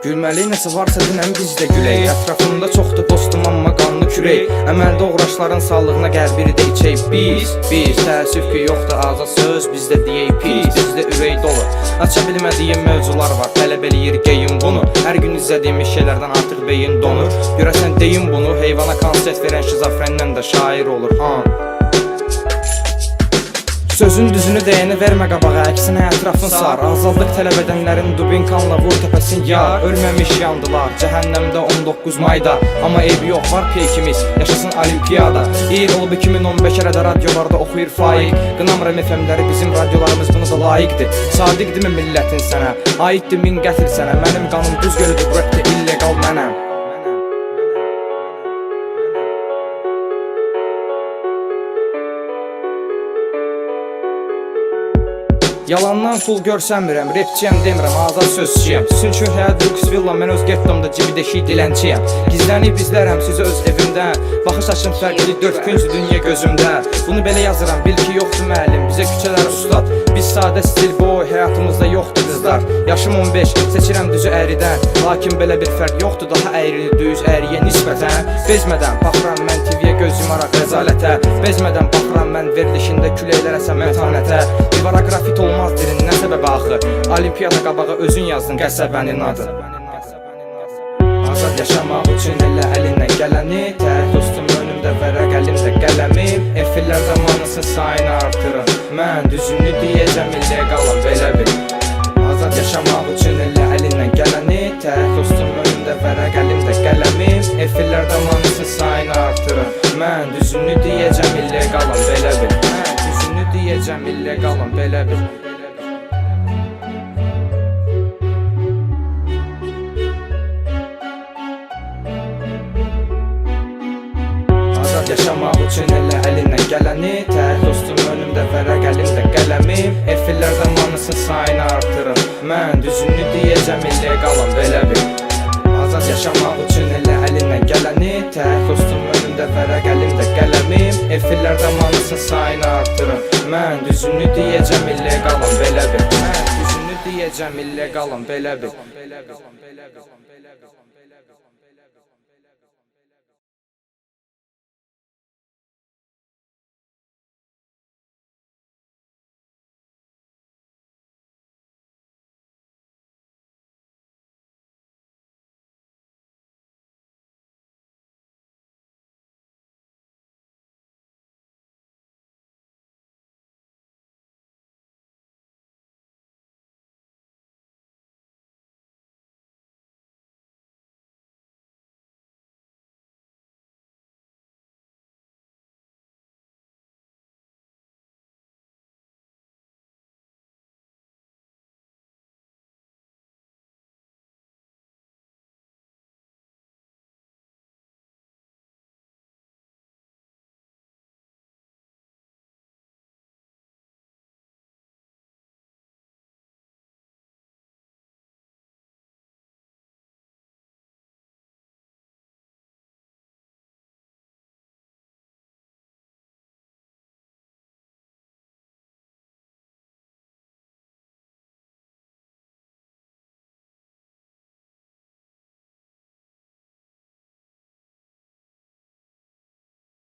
Gülməli nəsə varsa dinən biz də gülək. Ətrafımda çoxdur dostum amma qanlı kürək. Əməldə uğraşların sağlığına gəl biri də içək. Biz təəssüf ki yoxdur azad söz, bizdə deyək pis. Bizdə ürək dolu, aça bilmədiyim mövzular var. Tələb eləyir geyin bunu. Hər gün izlədiyimiz şeylərdən artıq beyin donur. Görəsən deyin bunu, heyvana konsert verən şizofrendən də şair olur. Sözün düzünü deyəni vermə qabağa, əksinə ətrafın sar. Azadlıq tələb edənlərin dubinkanla vur təpəsin yar. Ölməmiş yandılar cəhənnəmdə 19 mayda. Amma eybi yox var peykimiz, yaşasın olimpiyada. İl olub 2015 ərədə radiolarda oxuyur faiq. Qınamrəm FM-ləri bizim radiolarımız buna da layiqdir. Sadiqdirmi millətin sənə, aiddir min qətl sənə. Mənim qanım buz gölüdür, bu rəpdə illegal mənəm. Yalandan sul görsənmirəm, repçiyəm demirəm, azad sözçiyəm. Çünki həyat lüks villa, mən öz getdomda cibidəşik dilənçiyəm. Gizlənib izlərəm sizi öz evimdən. Baxış açım fərqli, dörd küncü dünya gözümdə. Bunu belə yazıram, bil ki yoxdur müəllim, bizə küçələr ustad. Biz sadə stil boy, həyatımızda yoxdur qızlar. Yaşım 15, seçirəm düzü əyridən. Lakin belə bir fərq yoxdur, daha əyrini düz əyriyə nisbətən. Bezmədən baxıram mən TV-yə göz yumaraq rəzalətə. Bezmədən baxıram mən verilişində küləklər əsən mətanətə. Divara qrafit olmaz dilin, nə səbəbə axı? Olimpiyada qabağa özün yazdın qəsəbənin adı. Azad yaşamaq üçün elə əlindən gələni. Tək dostum önümdə vərəq, əlimdə qələmim. Efirlər zamanısın sayını artırın. Mən düzünü deyəcəm, illegalam belə bil. Azad yaşamaq üçün elə əlindən gələni. Tək dostum önümdə vərəq, əlimdə qələmim. Efirlər zamanısın sayını artırın. Mən düzünü deyəcəm, illegalam belə bil. Mən düzünü deyəcəm, illegalam belə bil. Yaşamaq üçün elə əlindən gələni. Tək dostum önümdə vərəq, əlimdə qələmim. Efirlər zamanısın sayını artırın. Mən düzünü deyəcəm, illegalam belə bil. Azad yaşamaq üçün elə əlindən gələni. Tək dostum önümdə vərəq, əlimdə qələmim. Efirlər zamanısın sayını artırın. Mən düzünü deyəcəm, illegalam belə bil. Mən düzünü deyəcəm, illegalam belə bil.